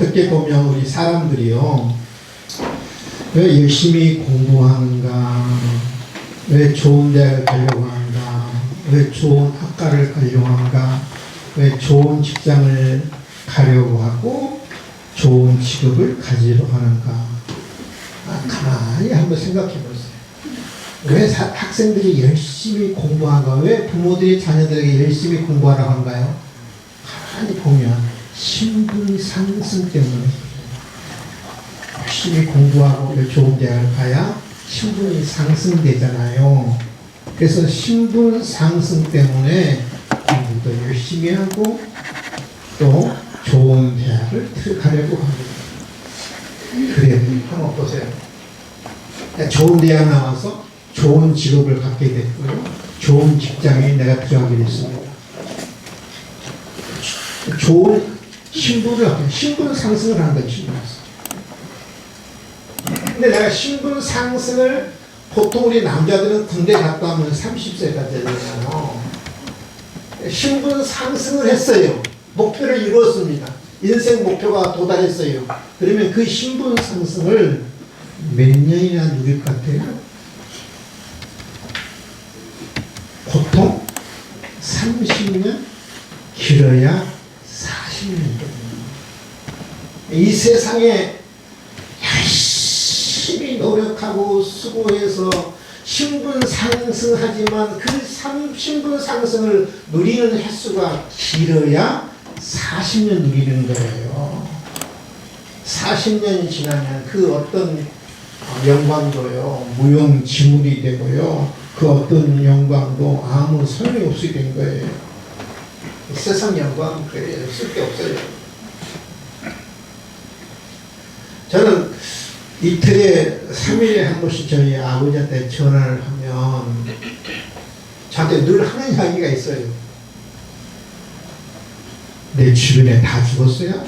어떻게 보면 우리 사람들이요, 왜 열심히 공부하는가, 왜 좋은 대학을 가려고 하는가, 왜 좋은 학과를 가려고 하는가, 왜 좋은 직장을 가려고 하고 좋은 직업을 가지려 하는가. 가만히 한번 생각해 보세요. 왜 학생들이 열심히 공부하는가, 왜 부모들이 자녀들에게 열심히 공부하라고 한가요? 가만히 보면 신분 상승 때문에. 열심히 공부하고 좋은 대학을 가야 신분이 상승되잖아요. 그래서 신분 상승 때문에 공부도 열심히 하고 또 좋은 대학을 들어가려고 합니다. 그래요. 한번 보세요. 좋은 대학 나와서 좋은 직업을 갖게 됐고요. 좋은 직장에 내가 들어가게 됐습니다. 좋은 신분을 갖게, 신분 상승을 한 거지. 근데 내가 신분 상승을, 보통 우리 남자들은 군대 갔다 오면 30세가 되잖아요. 신분 상승을 했어요. 목표를 이루었습니다. 인생 목표가 도달했어요. 그러면 그 신분 상승을 몇 년이나 누릴 것 같아요? 보통 30년, 길어야 40년. 이 세상에 열심히 노력하고 수고해서 신분 상승하지만 그 신분 상승을 누리는 횟수가 길어야 40년 누리는 거예요. 40년이 지나면 그 어떤 영광도요, 무용지물이 되고요, 그 어떤 영광도 아무 소용이 없이 된 거예요. 세상 영광 그래요. 쓸 게 없어요. 저는 이틀에 3일에 한 번씩 저희 아버지한테 전화를 하면 저한테 늘 하는 이야기가 있어요. 내 주변에 다 죽었어요?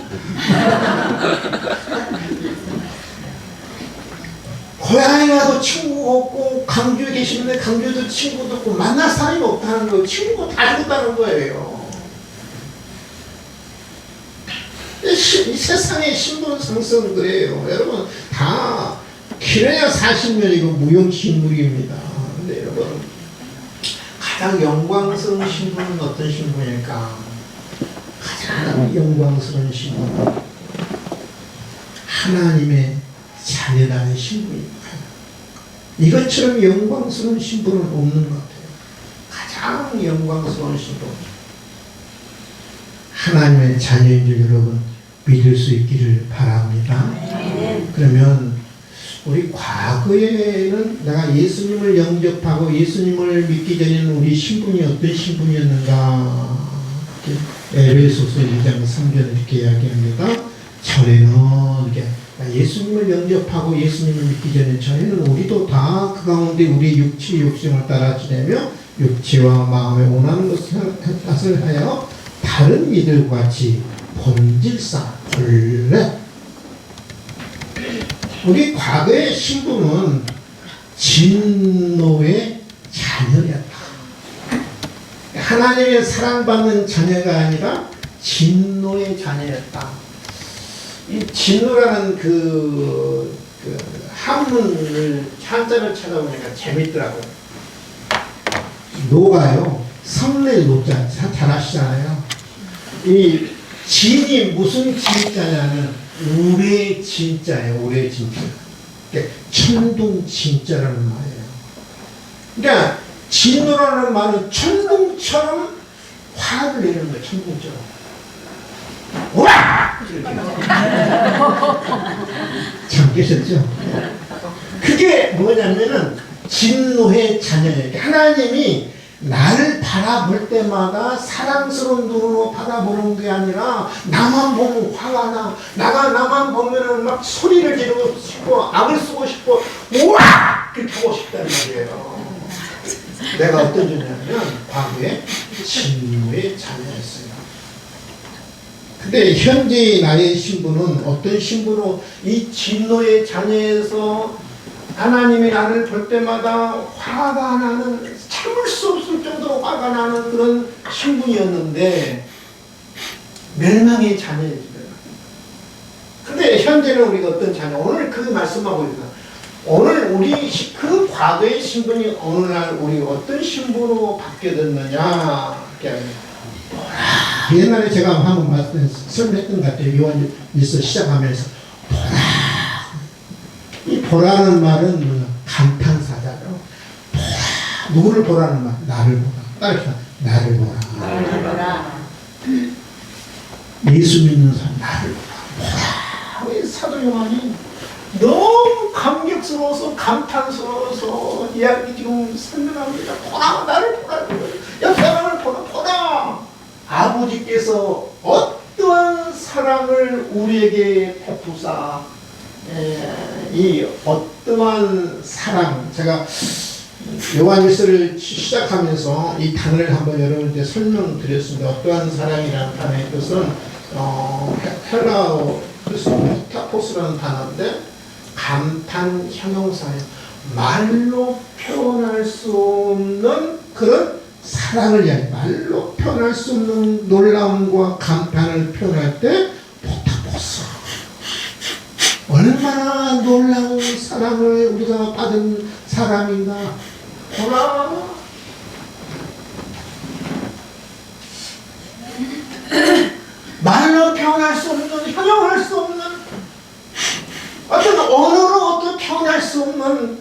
고향에 가도 친구가 없고, 강주에 계시는데 강주에도 친구도 없고, 만날 사람이 없다는 거예요. 친구가 다 죽었다는 거예요. 이 세상의 신분 상승은 그래요. 여러분, 다 길어야 40년이고 무용지물입니다. 근데 여러분, 가장 영광스러운 신분은 어떤 신분일까? 가장 영광스러운 신분은 하나님의 자녀라는 신분입니다. 이것처럼 영광스러운 신분은 없는 것 같아요. 가장 영광스러운 신분, 하나님의 자녀인 줄 여러분 믿을 수 있기를 바랍니다. 그러면 우리 과거에는 내가 예수님을 영접하고 예수님을 믿기 전에는 우리 신분이 어떤 신분이었는가? 에베소서 2장 3절 이렇게 이야기합니다. 전에는 이렇게 예수님을 영접하고 예수님을 믿기 전에 전에는 우리도 다 그 가운데 우리 육체 욕심을 따라 지내며 육체와 마음에 원하는 것을 하여 다른 이들과 같이 본질상 본래 우리 과거의 신분은 진노의 자녀였다. 하나님의 사랑받는 자녀가 아니라 진노의 자녀였다. 이 진노라는 그 한문을 한자를 찾아보니까 재밌더라고요. 노가요, 성낼 노자 잘 아시잖아요. 이 진이 무슨 진자냐면 우레 진자예요. 우레 진자. 그러니까 천둥 진자라는 말이에요. 그러니까 진노라는 말은 천둥처럼 화를 내는 거예요. 천둥처럼. 우와! 참 계셨죠? 그게 뭐냐면은 진노의 자녀예요. 하나님이 나를 바라볼 때마다 사랑스러운 눈으로 바라보는 게 아니라 나만 보면 화가 나. 나만 보면은 막 소리를 지르고 싶고 악을 쓰고 싶고 우와! 그렇게 하고 싶다는 말이에요. 내가 어떤 존재냐면 과거에 진노의 자녀였어요. 근데 현재 나의 신분은 어떤 신분으로 이 진노의 자녀에서 하나님이 나를 볼 때마다 화가 나는, 참을 수 없을 정도로 화가 나는 그런 신분이었는데 멸망의 자녀였어요. 현재는 우리가 어떤 자녀, 오늘 그 말씀하고 있다. 오늘 우리 그 과거의 신분이 어느 날 우리 어떤 신분으로 바뀌어졌느냐. 옛날에 제가 한번 설명했던 것 같아요. 요한일서 시작하면서 이 보라는 말은 감탄사자죠. 누구를 보라는 말? 나를 보라. 따라서 나를 보라. 나를 보라. 예수 믿는 사람 나를 보라. 우리 사도 요한이 너무 감격스러워서 감탄스러워서 이야기 지금 설명합니다. 보라, 나를 보라. 옆 사람을 보라. 아버지께서 어떠한 사랑을 우리에게 베푸사, 이 어떠한 사랑, 제가 요한일서를 시작하면서 이 단어를 한번 여러분께 설명드렸습니다. 어떠한 사랑이라는 단어의 뜻은 헬라어 메타포스라는 단어인데 감탄 형용사예요. 말로 표현할 수 없는 그런 사랑을 이야기해요. 말로 표현할 수 없는 놀라움과 감탄을 표현할 때 메타포스. 얼마나 놀라운 사랑을 우리가 받은 사람인가. 보라. 말로 표현할 수 없는, 형용할 수 없는, 어떤 언어로 어떻게 표현할 수 없는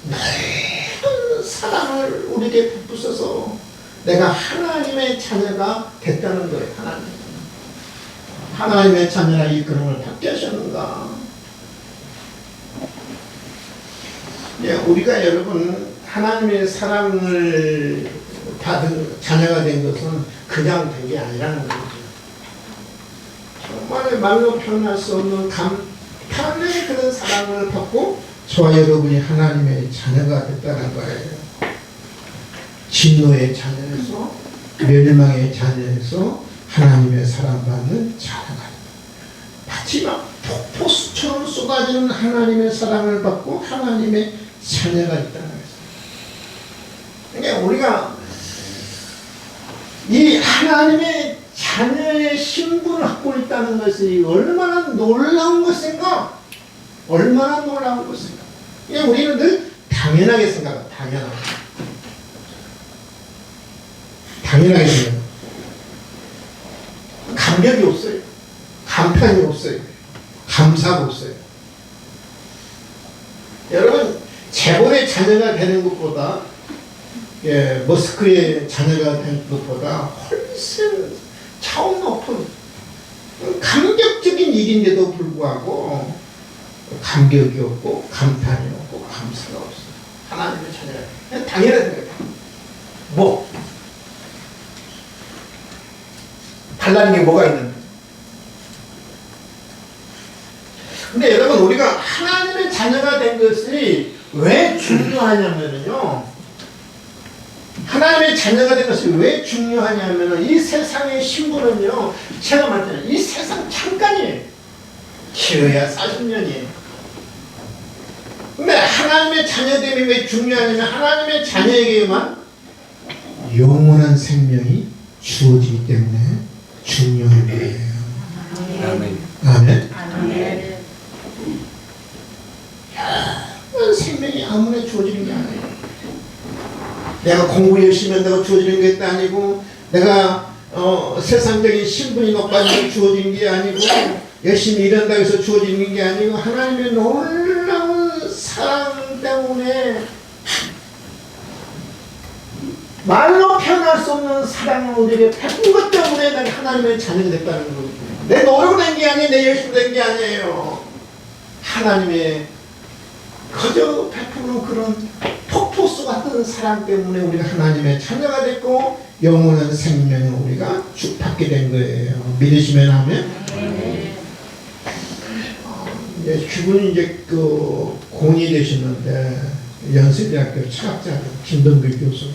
넓은 사랑을 우리에게 베푸셔서 내가 하나님의 자녀가 됐다는 거예요. 하나님의 자녀라 이 그름을 받게 하셨는가. 예, 우리가 여러분 하나님의 사랑을 받은 자녀가 된 것은 그냥 된 게 아니라는 거죠. 정말 말로 표현할 수 없는 감탄의 그런 사랑을 받고 저와 여러분이 하나님의 자녀가 됐다는 거예요. 진노의 자녀에서 멸망의 자녀에서 하나님의 사랑받는 자녀가 됐다. 마지막 폭포수처럼 쏟아지는 하나님의 사랑을 받고 하나님의 자녀가 있다는 거예요. 그러니까 우리가 이 하나님의 자녀의 신분을 갖고 있다는 것이 얼마나 놀라운 것인가? 얼마나 놀라운 것인가? 그냥 우리는 늘 당연하게 생각합니다. 당연하게 생각합니다. 감격이 없어요. 감탄이 없어요. 감사가 없어요. 여러분, 재벌의 자녀가 되는 것보다 머스크의 자녀가 되는 것보다 훨씬 차원 높은 감격적인 일인데도 불구하고 감격이 없고 감탄이 없고 감사가 없어요. 하나님의 자녀가 그냥 당연한 거예요. 뭐 달라는 게 뭐가 있는데? 근데 여러분 우리가 하나님의 자녀가 된 것이 왜 중요하냐면요. 하나님의 자녀가 된 것이 왜 중요하냐면은 이 세상의 신분은요. 제가 말했잖아요. 이 세상 잠깐이에요. 길어야 40년이에요. 근데 하나님의 자녀됨이 왜 중요하냐면 하나님의 자녀에게만 영원한 생명이 주어지기 때문에 중요한 거예요. 아멘. 아멘. 아멘. 생명이 아무나 주어지는 게 아니에요. 내가 공부 열심히 한다고 주어지는 게 아니고 내가 세상적인 신분이 높아지면 주어지는 게 아니고 열심히 일한다고 해서 주어지는 게 아니고 하나님의 놀라운 사랑 때문에 말로 표현할 수 없는 사랑을 우리에게 베푼 것 때문에 내가 하나님의 자녀가 됐다는 거예요. 내 노력으로 된 게 아니에요. 내 열심히 된 게 아니에요. 하나님의 그저 베푸는 그런 폭포수 같은 사랑 때문에 우리가 하나님의 자녀가 됐고 영원한 생명을 우리가 받게 된 거예요. 믿으시면 하면. 그분이 이제 그 공이 되셨는데 연세대학교 철학자 김동길 교수.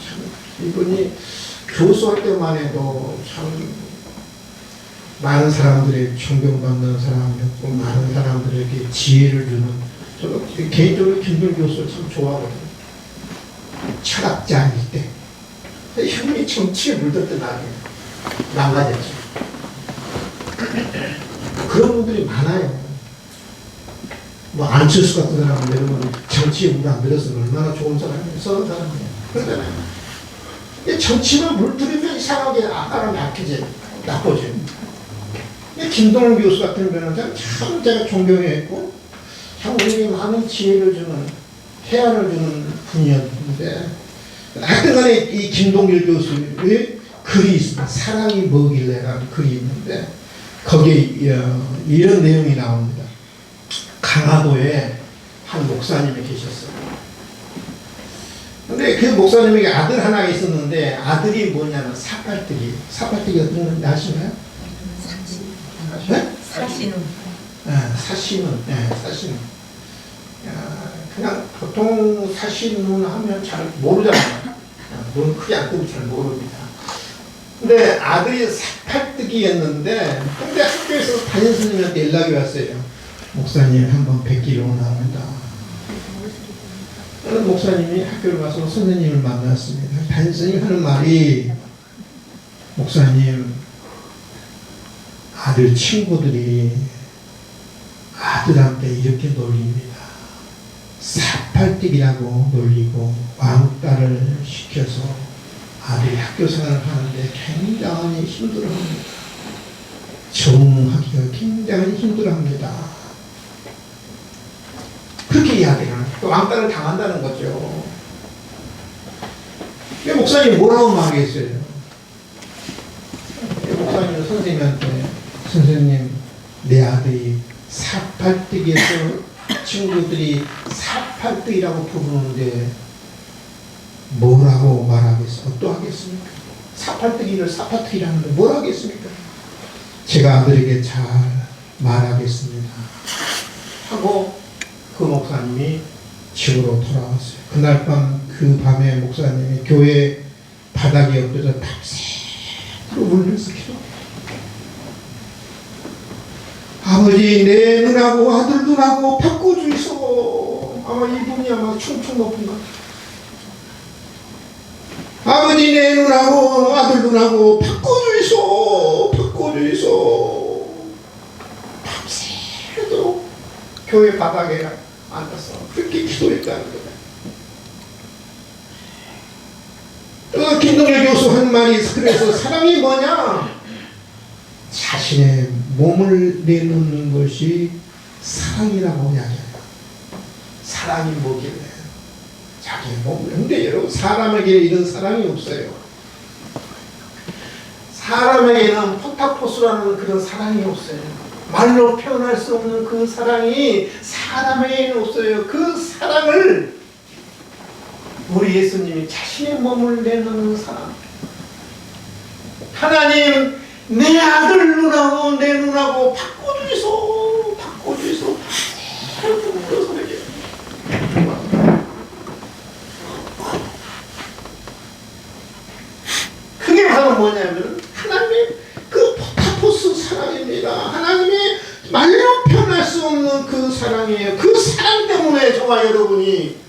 참 이분이 교수할 때만 해도 참 많은 사람들이 존경받는 사람이었고 많은 사람들에게 지혜를 주는. 저도 개인적으로 김동길 교수를 참 좋아하거든요. 철학자일 때. 이분이 정치에 물들던 나중에 망가졌죠. 그런 분들이 많아요. 뭐 안철수 같은 사람은 여러분 정치에 물 안 들어서 얼마나 좋은 사람이에요. 썩은 사람이에요. 그러잖아요. 정치만 물들이면 이상하게 사람이 약해져요. 나빠져요. 김동훈 교수 같은 변호사는 참 제가 존경했고 참 우리에게 많은 지혜를 주는 해안을 주는 분이었는데 하여튼 간에 이 김동길 교수의 글이 있습니다. 사랑이 뭐길래라는 글이 있는데 거기에 이런 내용이 나옵니다. 강화도에 한 목사님이 계셨어요. 근데 그 목사님에게 아들 하나 있었는데 아들이 뭐냐면 사팔뜨기. 사팔뜨기 어떤 건지 아시나요? 사시는. 사시는. 사시는. 그냥 보통 사시는 하면 잘 모르잖아요. 눈 크게 안 뜨면 잘 모릅니다. 근데 아들이 사팔뜨기였는데 근데 학교에서 담임선생님한테 연락이 왔어요. 목사님 한번 뵙기로 원합니다. 그런 목사님이 학교를 가서 선생님을 만났습니다. 담임선생님이 하는 말이 목사님 아들 친구들이 아들한테 이렇게 놀립니다. 사팔뜨기라고 놀리고 왕따를 시켜서 아들이 학교 생활을 하는데 굉장히 힘들어합니다. 적응하기가 굉장히 힘들어합니다. 그렇게 이야기를 합니다. 또 왕따를 당한다는 거죠. 목사님이 뭐라고 말했어요? 목사님은 선생님한테 선생님 내 아들이 사팔뜨기에서 친구들이 사팔뜨기라고 부르는데 뭐라고 말하겠습니까? 어떠하겠습니까? 사팔뜨기를 사팔뜨기라는데 뭘 하겠습니까? 제가 아들에게 잘 말하겠습니다 하고 그 목사님이 집으로 돌아왔어요. 그날 밤 그 밤에 목사님이 교회 바닥에 엎드려 밤새도록 울면서 기도합니다. 아버지 내 눈하고 아들 눈하고 바꿔주이소. 아마 이분이 아마 충청 높은 것 같아요. 아버지 내 눈하고 아들 눈하고 바꿔주이소. 바꿔주이소. 밤새도록 교회 바닥에 앉아서 그렇게 기도했다는 거예요. 또 김동일 교수 한 말이 그래서 사랑이 뭐냐? 자신의 몸을 내놓는 것이 사랑이라고 이야기해요. 사랑이 뭐길래? 자기의 몸을. 근데 여러분 사람에게 이런 사랑이 없어요. 사람에게는 포타포스라는 그런 사랑이 없어요. 말로 표현할 수 없는 그 사랑이 사람에게는 없어요. 그 사랑을 우리 예수님이 자신의 몸을 내놓는 사랑. 하나님 내 아들 눈하고 내 눈하고 바꿔주이소. 바꿔주이소. 그게 바로 뭐냐면 하나님의 그 포타포스 사랑입니다. 하나님의 말로 표현할 수 없는 그 사랑이에요. 그 사랑 때문에 저와 여러분이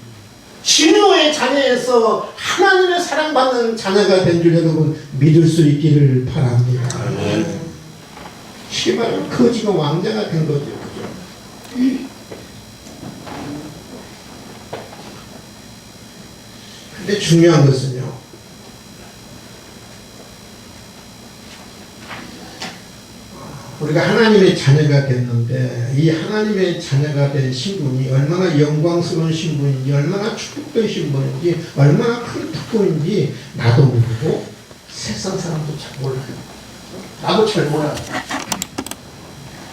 진노의 자녀에서 하나님의 사랑받는 자녀가 된 줄 여러분 믿을 수 있기를 바랍니다. 쉽게 말하면 거지가 왕자가 된 거죠. 그죠? 근데 중요한 것은요. 우리가 하나님의 자녀가 됐는데 이 하나님의 자녀가 된 신분이 얼마나 영광스러운 신분인지 얼마나 축복된 신분인지 얼마나 큰 특권인지 나도 모르고 세상 사람도 잘 몰라요. 나도 잘 몰라요.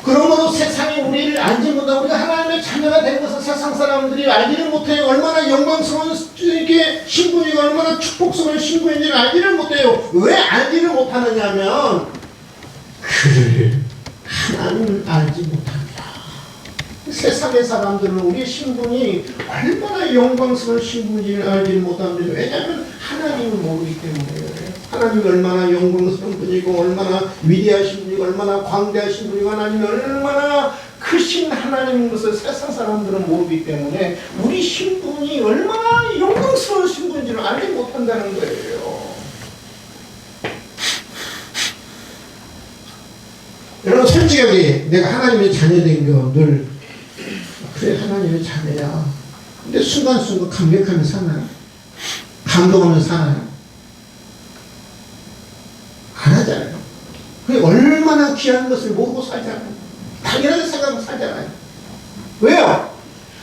그러므로 세상이 우리를 알지 못하고 우리가 하나님의 자녀가 된 것을 세상 사람들이 알지를 못해요. 얼마나 영광스러운 이게 신분이고 얼마나 축복스러운 신분인지를 알지를 못해요. 왜 알지를 못하느냐 하면 그를 하나님을 알지 못합니다. 세상의 사람들은 우리의 신분이 얼마나 영광스러운 신분인지를 알지 못합니다. 왜냐하면 하나님을 모르기 때문에요. 하나님이 얼마나 영광스러운 분이고 얼마나 위대하신 분이고 얼마나 광대하신 분이고 하나님이 얼마나 크신 하나님인 것을 세상 사람들은 모르기 때문에 우리 신분이 얼마나 영광스러운 신분인지를 알지 못한다는 거예요. 여러분 솔직하게 내가 하나님의 자녀된 거 늘 그래 하나님의 자녀야. 근데 순간순간 감격하며 사나요? 감동하며 사나요? 안 하잖아요. 그게 얼마나 귀한 것을 모르고 살잖아요. 당연하게 생각하고 살잖아요. 왜요?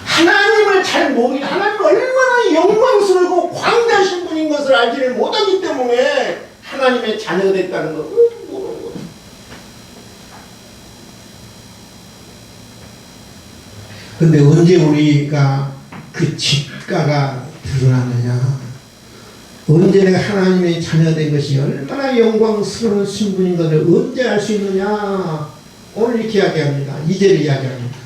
하나님을 잘 모르고 하나님을 얼마나 영광스러우고 광대하신 분인 것을 알지를 못하기 때문에 하나님의 자녀가 됐다는 거 모르는 거예요. 근데 언제 우리가 그 직가가 드러나느냐? 언제 내가 하나님의 자녀된 것이 얼마나 영광스러운 신분인 것을 언제 알 수 있느냐? 오늘 이렇게 이야기합니다. 2절을 이야기합니다.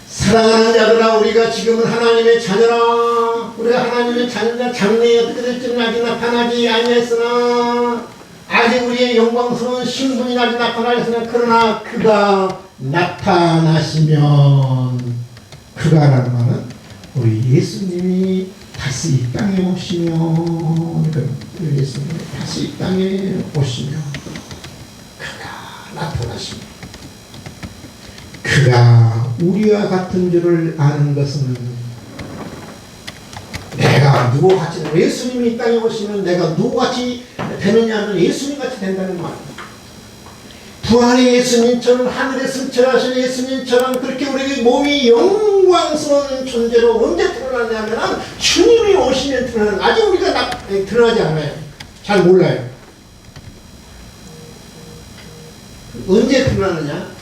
사랑하는 자들아, 우리가 지금은 하나님의 자녀라. 우리가 하나님의 자녀라. 장래에 어떻게 될지는 아직 나타나지 아니했으나, 아직 우리의 영광스러운 신분이 아직 나타나지 않았으나, 그러나 그가 나타나시면, 그가라는 말은 우리 예수님이 다시 이 땅에 오시면, 예수님이 다시 이 땅에 오시면, 그가 나타나십니다. 그가 우리와 같은 줄을 아는 것은 내가 누구같이 예수님이 이 땅에 오시면 내가 누구같이 되느냐 하면 예수님같이 된다는 말입니다. 부활의 예수님처럼 하늘에 승천하신 예수님처럼 그렇게 우리의 몸이 영광스러운 존재로 언제 드러나냐면 주님이 오시면 드러나는, 아직 우리가 드러나지 않아요. 잘 몰라요. 언제 드러나느냐?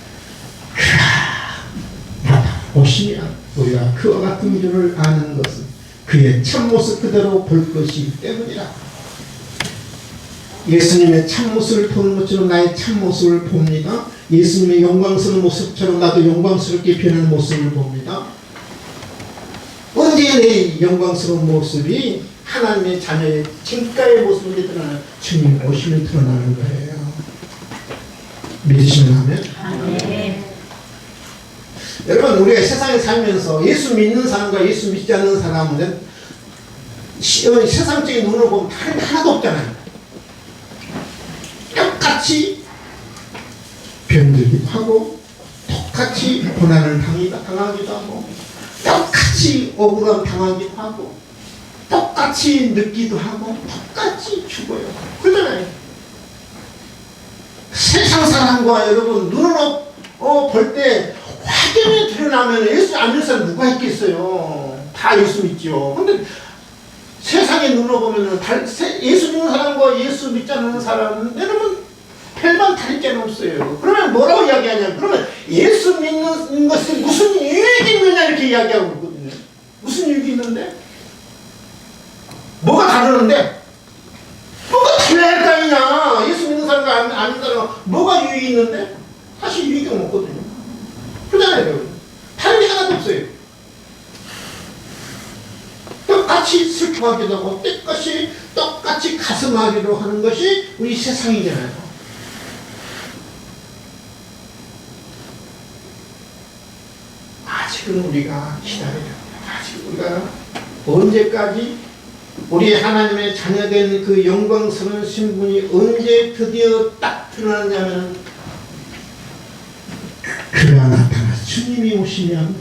오시면 우리가 그와 같은 줄을 아는 것은 그의 참모습 그대로 볼 것이기 때문이라. 예수님의 참모습을 보는 것처럼 나의 참모습을 봅니다. 예수님의 영광스러운 모습처럼 나도 영광스럽게 변하는 모습을 봅니다. 언제 내 영광스러운 모습이 하나님의 자녀의 진가의 모습이 드러나는, 주님 오시면 드러나는 거예요. 믿으시면 하면 아멘. 여러분, 우리가 세상에 살면서 예수 믿는 사람과 예수 믿지 않는 사람은 세상적인 눈으로 보면 다른 게 하나도 없잖아요. 똑같이 병들기도 하고, 똑같이 고난을 당하기도 하고, 똑같이 억울함 당하기도 하고, 똑같이 늙기도 하고, 똑같이 죽어요. 그러잖아요. 세상 사람과 여러분 눈으로 볼 때 확연히 드러나면 예수 안 믿는 사람 누가 있겠어요? 다 예수 믿죠. 근데 세상의 눈으로 보면 예수 믿는 사람과 예수 믿지 않는 사람은 여러분 별반 다를 게 없어요. 그러면 뭐라고 이야기하냐? 그러면 예수 믿는 것이 무슨 유익이 있느냐 이렇게 이야기하고 있거든요. 무슨 유익이 있는데? 뭐가 다르는데? 뭐가 달라야 할 거 아니냐? 예수 믿는 사람과 안 믿는 사람과 뭐가 유익이 있는데? 사실 유익이 없거든요. 그러잖아요. 다른 게 하나도 없어요. 똑같이 슬퍼하기도 하고 똑같이 가슴하기도 하는 것이 우리 세상이잖아요. 아직은 우리가 기다려야 됩니다. 아직 우리가 언제까지 우리 하나님의 자녀된 그 영광스러운 신분이 언제 드디어 딱 드러나냐면 그가 나타나서 주님이 오시면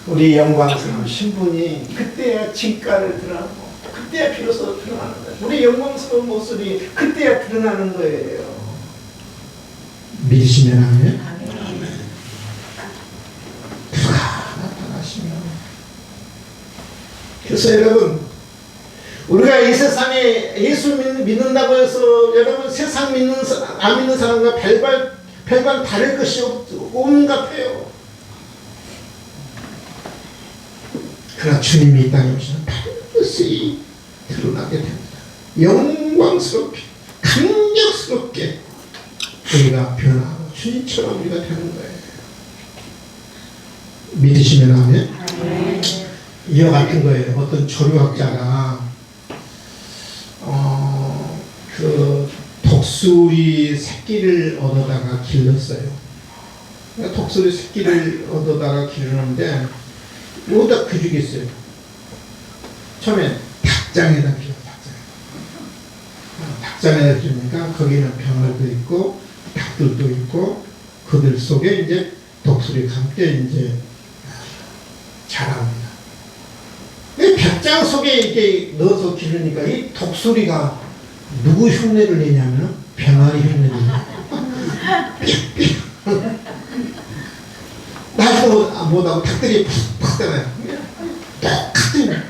우리 영광스러운 신분이 그때야 진가를 드러나고 그때야 비로소 드러나는 거예요. 우리 영광스러운 모습이 그때야 드러나는 거예요. 믿으시면 하면 그가 나타나시면. 그래서 여러분, 우리가 이 세상에 예수 믿는다고 해서 여러분 세상 믿는 사람, 안 믿는 사람과 별반 다를 것이 온갖해요. 그러나 주님이 이 땅에 오시면 반드시 드러나게 됩니다. 영광스럽게, 감격스럽게 우리가 변하고 주님처럼 우리가 되는 거예요. 믿으시면 하면 이와 같은 거예요. 어떤 조류학자가 그 독수리 새끼를 얻어다가 길렀어요. 독수리 새끼를 얻어다가 기르는데 어디다 기르겠어요? 처음에 닭장에다 기르요. 탁자에 주니까 거기는 병아리도 있고 닭들도 있고 그들 속에 이제 독수리가 함께 이제 자랍니다. 이 벽장 속에 이렇게 넣어서 기르니까 이 독수리가 누구 흉내를 내냐면 병아리 흉내를 내요. 날도 못하고 닭들이 팍팍 되나요? 똑같은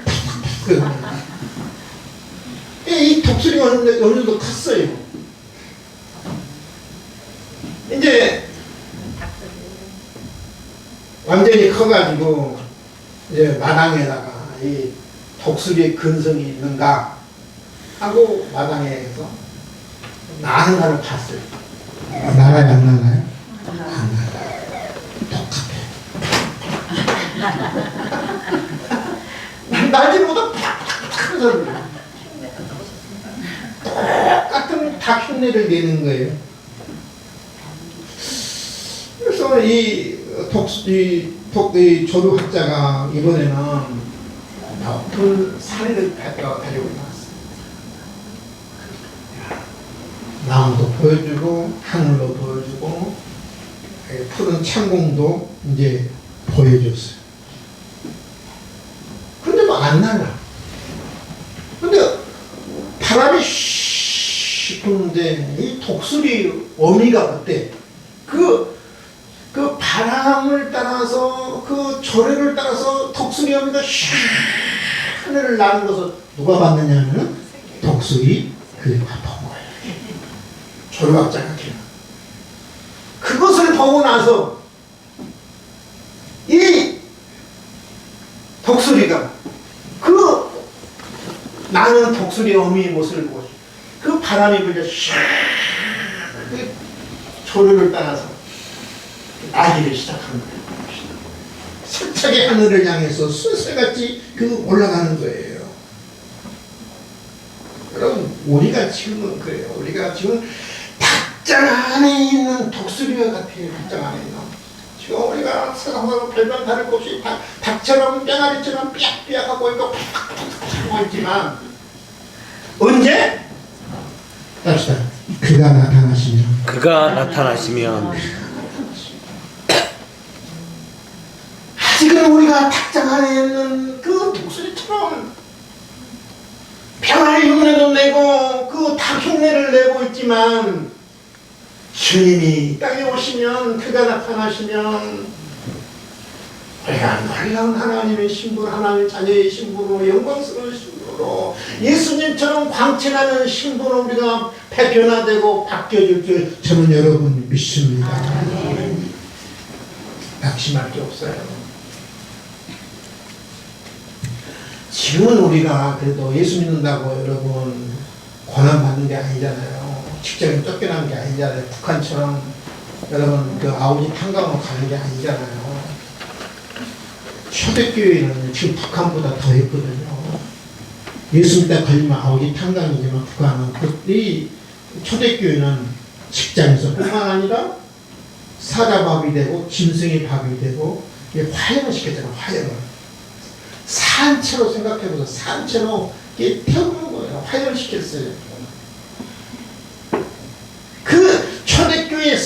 팍팍팍. 이 독수리가 어느 정도 컸어요. 이제 완전히 커가지고 이제 마당에다가 이 독수리의 근성이 있는가 하고 마당에서 나는가를 봤어요. 나가요 안 나가요? 안 나가요. 똑같아. 날지보다 팍팍 소리. 똑같은 닭 흉내를 내는 거예요. 그래서 이 조류학자가 이번에는 높은 산을 데리고 나왔어요. 나무도 보여주고 하늘도 보여주고 푸른 창공도 이제 보여줬어요. 근데도 안 날아. 근데 바람이 씩 부는데 이 독수리 어미가 어때? 그 바람을 따라서 그 조례를 따라서 독수리 어미가 씩 하늘을 나는 것을 누가 봤느냐면 독수리 그가 본 거예요. 조류학자가 기록. 그것을 보고 나서 이 독수리가 그 나는 독수리 어미의 모습을 보고 그 바람이 불려 샥 그 조류를 따라서 나기를 시작하는 거예요. 세차게 하늘을 향해서 수새같이 그 올라가는 거예요. 여러분 우리가 지금은 그래요. 우리가 지금 닭장 안에 있는 독수리와 같아요. 닭장 안에 있는 지금 우리가 세상으로 별반 다를 것 없이 닭처럼 뼈다리처럼 삐약삐약하고 있고 팍팍팍 하고 있지만 언제? 갑시다. 그가 나타나시면 아직은 우리가 닭장 안에 있는 그 독수리처럼 병아리 흉내도 내고 그 닭 흉내를 내고 있지만 주님이 땅에 오시면 그가 나타나시면 우리가 놀라운 하나님의 신분, 하나님의 자녀의 신분으로 영광스러운 신분으로 예수님처럼 광채나는 신분으로 우리가 변화되고 바뀌어질 줄 저는 여러분 믿습니다. 낙심할 게 없어요. 지금은 우리가 그래도 예수 믿는다고 여러분 고난받는 게 아니잖아요. 직장에 쫓겨나는 게 아니잖아요. 북한처럼 여러분 그 아우지 탄광으로 가는 게 아니잖아요. 초대교회는 지금 북한보다 더 했거든요. 예수 믿다 걸리면 아우지 탄광이지만 북한은 이 초대교회는 직장에서 뿐만 아니라 사자밥이 되고 짐승의 밥이 되고 화형을 시켰잖아요. 화형을. 산채로 생각해보세요. 산채로 태우는 거예요. 화형을 시켰어요. 그 초대교회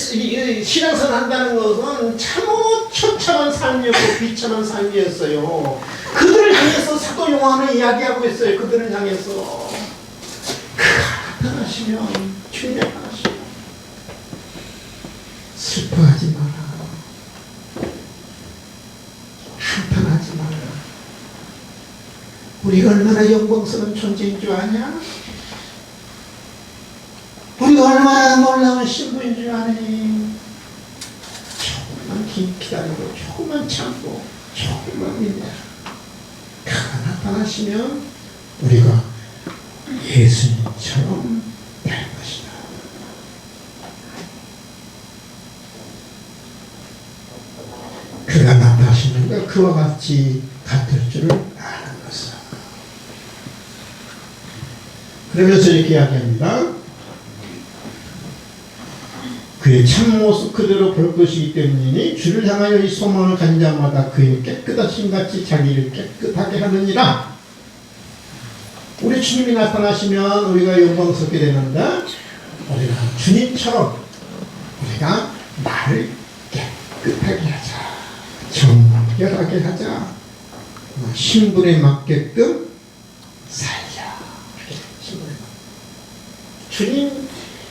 신앙생활 한다는 것은 참으로 처참한 삶이었고 비참한 삶이었어요. 그들을 향해서 사도 요한은 이야기하고 있어요. 그들을 향해서 그가 나타나시면 주님이 나타나시면 슬퍼하지 마라. 한탄하지 마라. 우리가 얼마나 영광스러운 존재인 줄 아냐? 우리가 얼마나 놀라운 신부인 줄 아니? 조금만 기다리고 조금만 참고 조금만 믿어. 그가 나타나시면 우리가 예수님처럼 될 것이다. 그가 나타나시는 그와 같이 같을 줄을 아는 것은. 그러면서 이렇게 이야기합니다. 그의 참모습 그대로 볼 것이기 때문이니 주를 향하여 이 소망을 가진 자마다 그의 깨끗하신 같이 자기를 깨끗하게 하느니라. 우리 우리 주님이 나타나시면 우리가 영광스럽게 되는데, 우리가 주님처럼 우리가 나를 깨끗하게 하자, 정결하게 하자, 신분에 맞게끔 살자. 신분에 주님,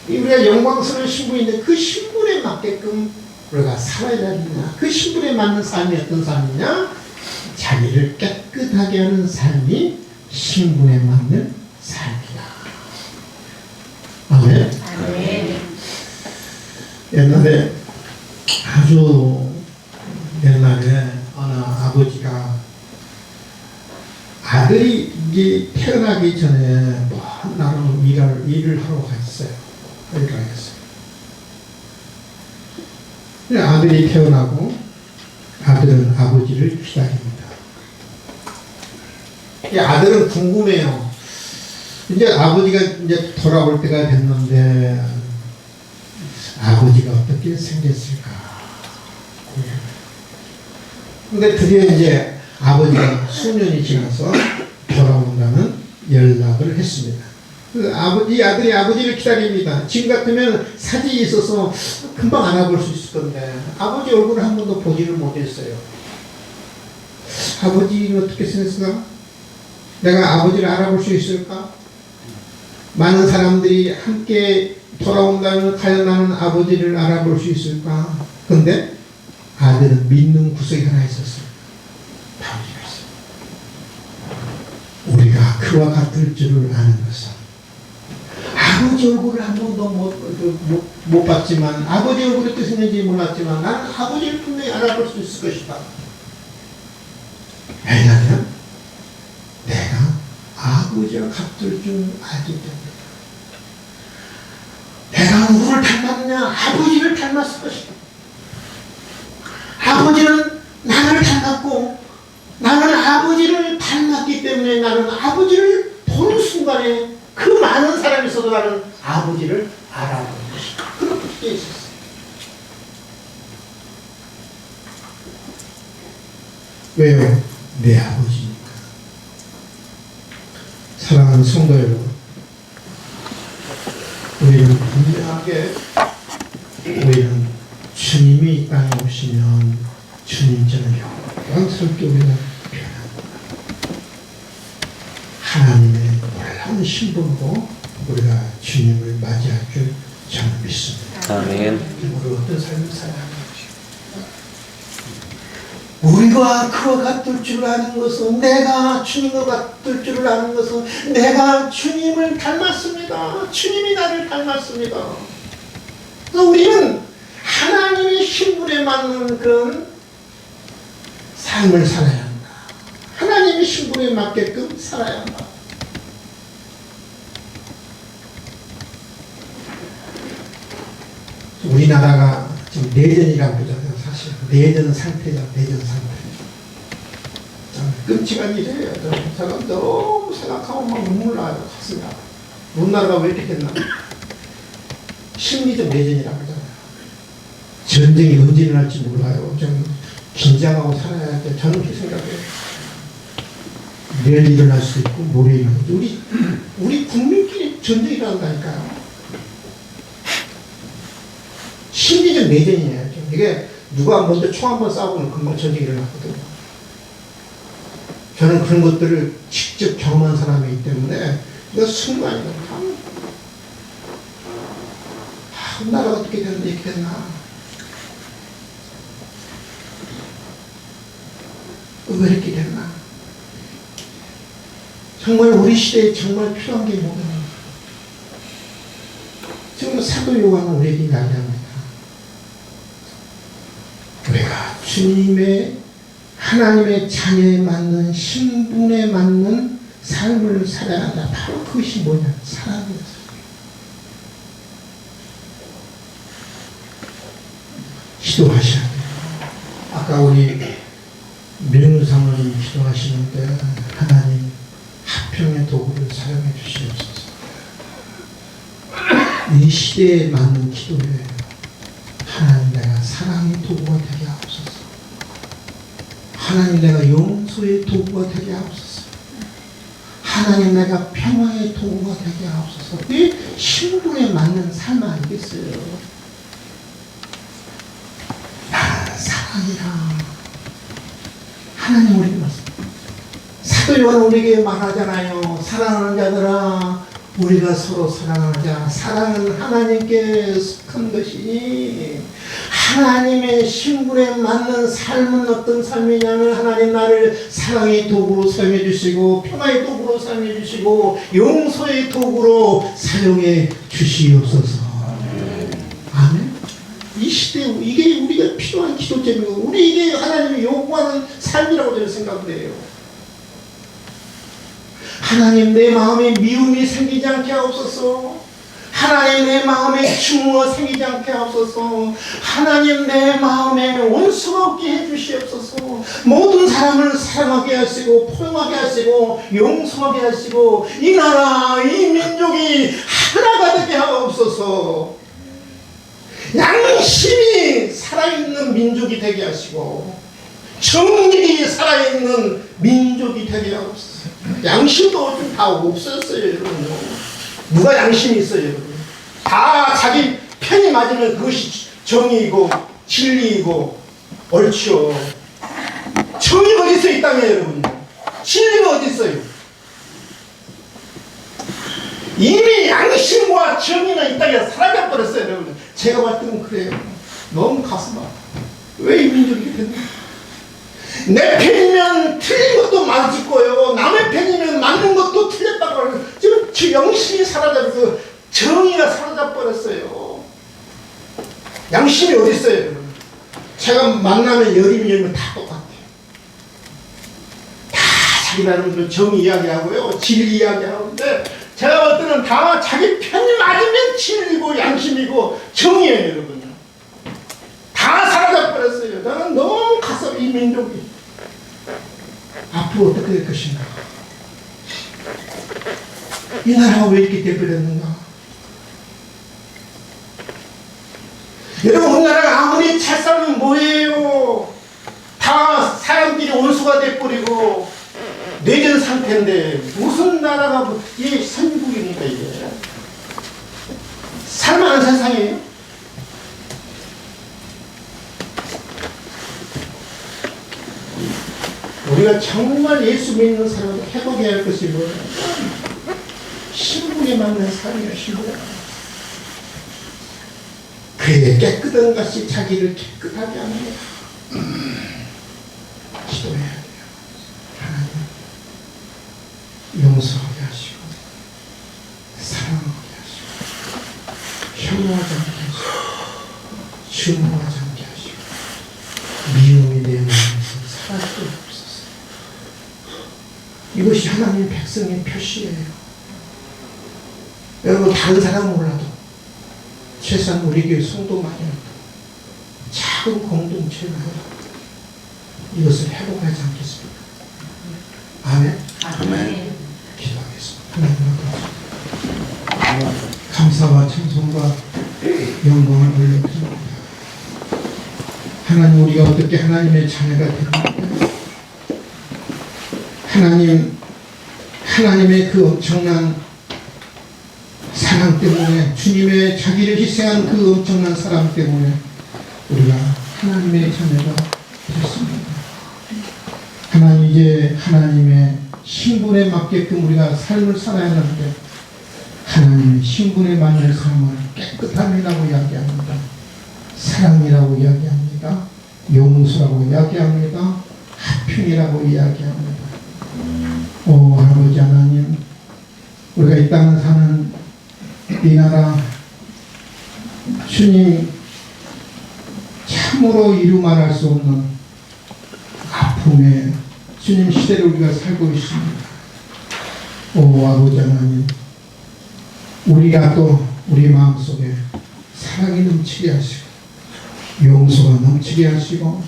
우리가 영광스러운 신분인데 그 신분에 맞게끔 우리가 살아야 되느냐, 그 신분에 맞는 삶이 어떤 삶이냐, 자기를 깨끗하게 하는 삶이 신분에 맞는 삶이다. 아멘. 아멘. 옛날에 아주 옛날에 어느 아버지가 아들이 이제 태어나기 전에 먼 나라로 일을 하러 갔어요. 일을 하겠어요. 아들이 태어나고 아들은 아버지를 기다립니다. 이 아들은 궁금해요. 이제 아버지가 이제 돌아올 때가 됐는데 아버지가 어떻게 생겼을까. 근데 드디어 이제 아버지가 수년이 지나서 돌아온다는 연락을 했습니다. 이 아들이 아버지를 기다립니다. 지금 같으면 사진이 있어서 금방 알아볼 수 있을 건데 아버지 얼굴을 한 번도 보지를 못했어요. 아버지는 어떻게 생겼을까? 내가 아버지를 알아볼 수 있을까? 많은 사람들이 함께 돌아온다면 과연 나는 아버지를 알아볼 수 있을까? 근데 아들은 믿는 구석이 하나 있었어요. 아버지가 있어요. 우리가 그와 같을 줄을 아는 것은 아버지 얼굴을 한 번도 못 봤지만, 아버지 얼굴이 어떻게 생겼는지 몰랐지만 나는 아버지를 분명히 알아볼 수 있을 것이다. 왜냐하면 내가 아버지와 같을 줄 알기 때문에. 내가 누구를 닮았느냐? 아버지를 닮았을 것이다. 아버지는 나를 닮았고 나는 아버지를 닮았기 때문에 나는 아버지를 보는 순간에 그 많은 사람이 있어도 나는 아버지를 알아보는 것이다. 그렇게 되어 있었어요. 왜요? 내 아버지니까. 사랑하는 성도 여러분, 우리는 분명하게 우리는 주님이 이 땅에 오시면 주님처럼 영광스럽게 우리가 변합니다. 하나님의 놀라운 신분으로 우리가 주님을 맞이할 줄 저는 믿습니다. 아멘. 우리 어떤 삶을 살아야 하는지, 우리가 그와 같을 줄 아는 것은, 내가 주님과 같을 줄 아는 것은 내가 주님을 닮았습니다. 주님이 나를 닮았습니다. 그래서 우리는 하나님의 신분에 맞는 그런 삶을 살아야 한다. 하나님의 신분에 맞게끔 살아야 한다. 우리나라가 지금 내전이라고 그러잖아요. 사실 내전 상태죠. 내전 상태. 참 끔찍한 일이에요. 제가 너무 생각하면 막 눈물 나요. 가슴이 아파요. 우리나라가 왜 이렇게 됐나? 심리적 내전이라고 그러잖아요. 전쟁이 언제 일어날지 몰라요. 좀 긴장하고 살아야 돼. 저는 그렇게 생각해요. 내일 일어날 수도 있고 모레 일어날 수도 있고. 우리 국민끼리 전쟁이 일어난다니까요. 심리적 내전이에요. 이게 누가 먼저 총 한 번 쏴보면 금방 전쟁이 일어났거든요. 저는 그런 것들을 직접 경험한 사람이기 때문에 이거 순간이에요. 나라가 어떻게 됐는데 이렇게 됐나? 왜 이렇게 됐나? 정말 우리 시대에 정말 필요한 게 뭐냐? 지금 사도 요한은 우리에게 이야기합니다. 우리가 주님의 하나님의 자녀에 맞는 신분에 맞는 삶을 살아야 한다. 바로 그것이 뭐냐? 사랑이었어요. 기도하셔야 돼요. 아까 우리 명상을 기도하시는데 하나님 화평의 도구를 사용해 주시옵소서. 이 시대에 맞는 기도예요. 하나님 내가 사랑의 도구가 되게 하옵소서. 하나님 내가 용서의 도구가 되게 하옵소서. 하나님 내가 평화의 도구가 되게 하옵소서. 이 신분에 맞는 삶 아니겠어요? 나는 사랑이라. 하나님 우리에게 말씀합니다. 사도 요한은 우리에게 말하잖아요. 사랑하는 자들아 우리가 서로 사랑하자. 사랑은 하나님께 속한 것이니 하나님의 신분에 맞는 삶은 어떤 삶이냐면 하나님 나를 사랑의 도구로 사용해 주시고 평화의 도구로 사용해 주시고 용서의 도구로 사용해 주시옵소서. 아멘. 이 시대에 이게 우리가 필요한 기도 제목이고 우리 이게 하나님이 요구하는 삶이라고 저는 생각을 해요. 하나님 내 마음에 미움이 생기지 않게 하옵소서. 하나님 내 마음에 증오가 생기지 않게 하옵소서. 하나님 내 마음에 원수가 없게 해주시옵소서. 모든 사람을 사랑하게 하시고 포용하게 하시고 용서하게 하시고 이 나라 이 민족이 하나가 되게 하옵소서. 양심이 살아있는 민족이 되게 하시고 정직이 살아있는 민족이 되게 하옵소서. 양심도 좀 다 없었어요 여러분. 누가 양심이 있어요 여러분. 다 자기 편이 맞으면 그것이 정의이고 진리이고 옳죠. 정의가 어디 있어요 이 땅에 여러분. 진리가 어디 있어요. 이미 양심과 정의는 이 땅에 사라져버렸어요 여러분. 제가 봤을 때는 그래요. 너무 가슴 아파. 왜 이 민족이 이렇게 됐나. 내 편이면 틀린 것도 맞을 거예요. 남의 편이면 맞는 것도 틀렸다고 하는 지금 그 영심이 사라져서 정의가 사라져 버렸어요. 양심이 어디 있어요 여러분. 제가 만나면 열이면 다 똑같아요. 다 자기 나름대로 정의 이야기하고요 진리 이야기하는데 제가 볼 때는 다 자기 편이 맞으면 진리고 양심이고 정의예요 여러분. 다 사라져 버렸어요. 나는 너무 가슴 이 민족이 앞으로 어떻게 될 것인가. 이 나라가 왜 이렇게 돼버렸는가. 여러분 우리나라가 아무리 잘 살면 뭐예요. 다 사람들이 원수가 돼버리고 뇌전 상태인데 무슨 나라가 이게 선진국입니까 이게. 살만한 세상이에요. 우리가 정말 예수 믿는 사람을 회복해야 할 것이 뭐예요? 신분에 맞는 삶이에요. 신분에. 그의 깨끗한 것이 자기를 깨끗하게 합니다. 기도해야 돼요. 하나님 용서하게 하시고 사랑하게 하시고 혐오하지 않게 하시고 증오하지 않게 하시고 미움이 내 마음에서 사라지도록 하옵소서. 이것이 하나님 백성의 표시예요. 여러분 다른 사람은 몰라도 최소한 우리 교회 성도만이라도 작은 공동체라도 이것을 회복하지 않겠습니까? 아멘. 아멘. 기도하겠습니다. 하나님 감사와 찬송과 영광을 올려드립니다. 하나님 우리가 어떻게 하나님의 자녀가 됩니까? 하나님의 그 엄청난 사랑 때문에 주님의 자기를 희생한 그 엄청난 사랑 때문에 우리가 하나님의 자녀가 됐습니다. 하나님 이제 하나님의 신분에 맞게끔 우리가 삶을 살아야 하는데 하나님의 신분에 맞는 삶을 깨끗함이라고 이야기합니다. 사랑이라고 이야기합니다. 용서라고 이야기합니다. 화평이라고 이야기합니다. 오 아버지 하나님 우리가 이 땅을 사는 이 나라 주님 참으로 이루 말할 수 없는 아픔의 주님 시대를 우리가 살고 있습니다. 오 아버지 하나님 우리가 또 우리 마음속에 사랑이 넘치게 하시고 용서가 넘치게 하시고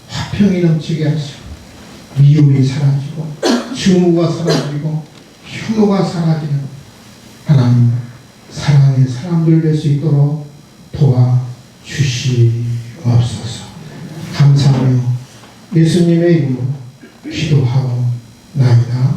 화평이 넘치게 하시고 미움이 사라지고 증오가 사라지고 혐오가 사라지는 하나님 사랑의 사람들 될 수 있도록 도와주시옵소서. 감사하며 예수님의 이름으로 기도하옵나이다.